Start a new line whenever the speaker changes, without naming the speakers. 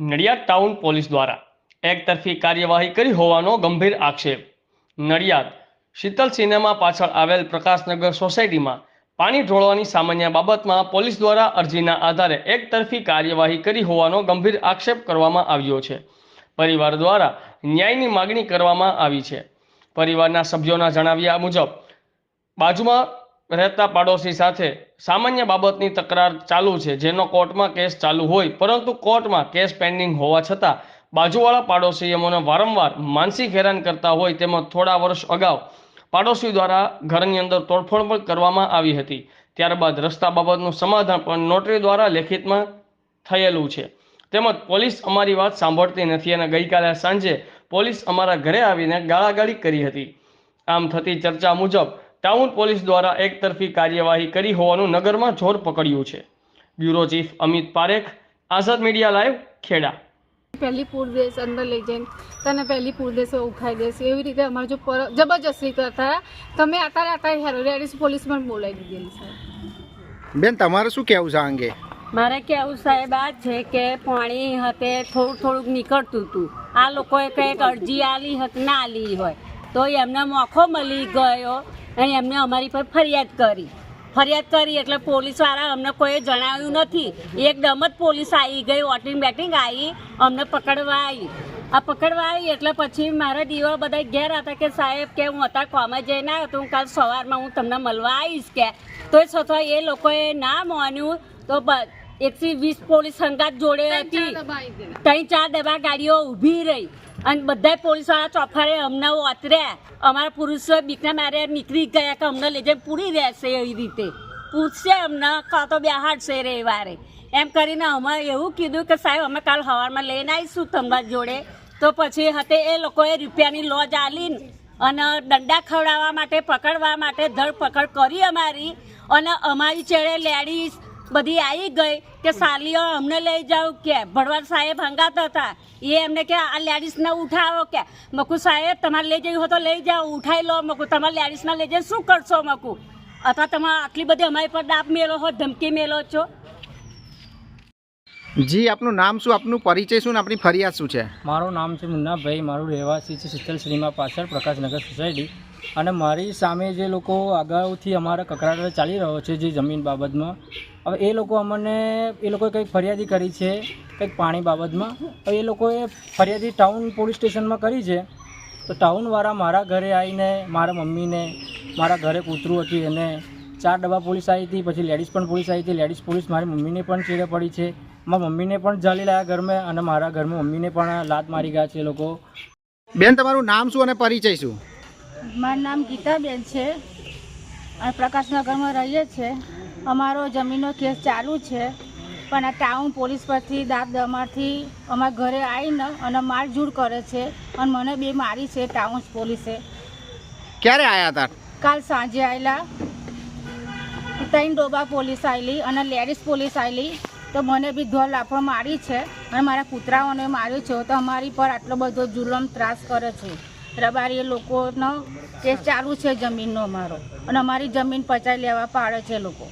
Nadiad town police દ્વારા એકતરફી કાર્યવાહી કરી હોવાનો ગંભીર આક્ષેપ। નડિયાદ શીતલ સિનેમા પાછળ આવેલ પ્રકાશનગર સોસાયટીમાં પાણી ઢોળવાની સામાન્ય બાબતમાં પોલીસ દ્વારા અરજીના આધારે એકતરફી કાર્યવાહી કરી હોવાનો ગંભીર આક્ષેપ કરવામાં આવ્યો છે। પરિવાર દ્વારા ન્યાયની માગણી કરવામાં આવી છે। પરિવારના સભ્યોના જણાવ્યા મુજબ બાજુમાં રહેતા પાડોશી સાથે સામાન્ય બાબતની તકરાર ચાલુ છે, જેનો કોર્ટમાં કેસ ચાલુ હોય, પરંતુ કોર્ટમાં કેસ પેન્ડિંગ હોવા છતાં બાજુવાળા પાડોશીએ મને વારંવાર માનસિક હેરાન કરતા હોય। તેમજ થોડા વર્ષ અગાઉ પાડોશી દ્વારા ઘરની અંદર તોડફોડ પણ કરવામાં આવી હતી। ત્યારબાદ રસ્તા બાબતનું સમાધાન પણ નોટરી દ્વારા લેખિતમાં થયેલું છે। તેમજ પોલીસ અમારી વાત સાંભળતી નથી અને ગઈકાલે સાંજે પોલીસ અમારા ઘરે આવીને ગાળાગાળી કરી હતી। આમ થતી ચર્ચા મુજબ ટાઉન પોલીસ દ્વારા એકતરફી કાર્યવાહી કરી હોવાનું નગરમાં જોર પકડ્યું છે। બ્યુરો ચીફ અમિત પારેખ, આઝાદ મીડિયા લાઈવ, ખેડા।
પહેલી પૂરદેશ અંદર લઈ જઈને તને પહેલી પૂરદેશે ઉખાઈ દેશે એવી રીતે અમારે જો જબરજસ્તી કરતા તમે અત્યારે રેડિસ પોલીસ પણ બોલાવી દીધેલી છે।
બેન, તમારે શું કહેવું છે આ અંગે?
મારે કહેવું સાહેબ આ છે કે પાણી હતે થોડુંક નીકળતું હતું, આ લોકોએ કંઈક અરજી આલી હતી ના આલી હોય તો એમને મોકો મળી ગયો અને એમને અમારી પર ફરિયાદ કરી એટલે પોલીસવાળા અમને કોઈ જણાવ્યું નથી। એકદમ જ પોલીસ આવી ગઈ, વોટિંગ બેટિંગ આવી, અમને પકડવા આવી એટલે પછી મારા દીવા બધા ઘેર હતા કે સાહેબ કે હું અત્યારે કોમે જઈને આવ્યો તો હું કાલ સવારમાં હું તમને મળવા આવીશ કે, તોય છતાં એ લોકોએ ના માન્યું તો 120 પોલીસ સંગાત જોડે હતી, 3-4 દબા ગાડીઓ ઊભી રહી અને બધા પોલીસવાળા ચોફારે અમને ઓતર્યા। અમારા પુરુષો બીકના મારે નીકળી ગયા કે અમને લઈ જઈને પૂરી રહેશે, એવી રીતે પૂછશે અમને કાં તો બેહાડશે રવિવારે એમ કરીને અમે એવું કીધું કે સાહેબ અમે કાલ સવારમાં લઈને આવીશું તમારા જોડે। તો પછી હતે એ લોકોએ રૂપિયાની લોજ આલીને અને દંડા ખવડાવવા માટે પકડવા માટે ધરપકડ કરી અમારી, અને અમારી ચેડે લેડીઝ બધી આવી ગઈ કે સાલીઓ અમને લઈ જાઓ કે ભડવાડ સાહેબ હંગાતા હતા, એ એમને કે આ લેડીઝને ઉઠાવો કે મકુ સાહેબ તમારે લઈ જવું હોય તો લઈ જાઓ, ઉઠાઈ લો મકુ, તમારે લેડીઝને લઈ જઈને શું કરશો મકુ, અથવા તમે આટલી બધી અમારી પર દાબ મેલો હો, ધમકી મેલો છો।
જી, આપનું નામ શું, આપનું પરિચય શું, આપની ફરિયાદ શું છે?
મારું નામ છે મુન્નાભાઈ, મારું રહેવાસી છે શીતલ સિનેમા પાછળ પ્રકાશનગર સોસાયટી, અને મારી સામે જે લોકો અગાઉથી અમારા કકરાટ ચાલી રહ્યો છે જે જમીન બાબતમાં, હવે એ લોકોએ કંઈક ફરિયાદી કરી છે કંઈક પાણી બાબતમાં। હવે એ લોકોએ ફરિયાદી ટાઉન પોલીસ સ્ટેશનમાં કરી છે, તો ટાઉનવાળા મારા ઘરે આવીને મારા મમ્મીને, મારા ઘરે કૂતરું હતી એને 4 ડબ્બા પોલીસ આવી હતી, પછી લેડીઝ પણ પોલીસ આવી હતી। લેડીઝ પોલીસ મારી મમ્મીને પણ ચીડે પડી છે, મારા મમ્મીને પણ જાલી લાયા ઘરમાં, અને મારા ઘરમાં મમ્મીને પણ લાત મારી ગયા છે એ લોકો।
બેન, તમારું નામ શું અને પરિચય શું?
મારું નામ ગીતાબેન છે અને પ્રકાશનગરમાં રહીએ છીએ। અમારો જમીનનો કેસ ચાલુ છે, પણ આ ટાઉન પોલીસ પરથી દાબ દમારથી અમારા ઘરે આવીને અને મારઝૂડ કરે છે અને મને બે મારી છે ટાઉન પોલીસે।
ક્યારે આવ્યા હતા?
કાલ સાંજે આવેલા, 3 ડોબા પોલીસ આવેલી અને લેડીઝ પોલીસ આવેલી, તો મને બી ધોર લાફો મારી છે અને મારા કૂતરાઓને માર્યું છે, તો અમારી પર આટલો બધો જુલમ ત્રાસ કરે છે। રબારી લોકોનો કેસ ચાલુ છે જમીનનો અમારો, અને અમારી જમીન પચાવી લેવા પાડે છે લોકો।